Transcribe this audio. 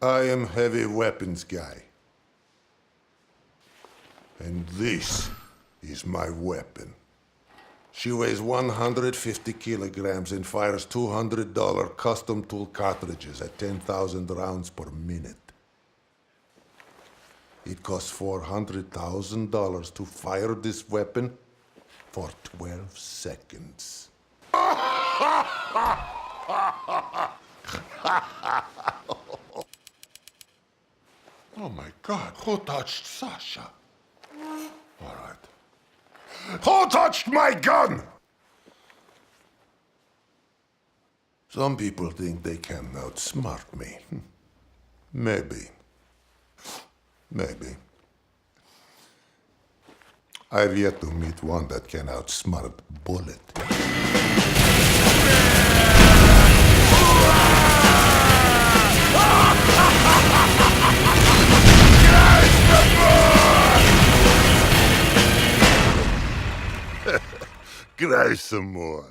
I am heavy weapons guy. And this is my weapon. She weighs 150 kilograms and fires $200 custom tool cartridges at 10,000 rounds per minute. It costs $400,000 to fire this weapon for 12 seconds. Oh my God, who touched Sasha? All right. Who touched my gun? Some people think they can outsmart me. Maybe. Maybe. I've yet to meet one that can outsmart Bullet. Cry some more.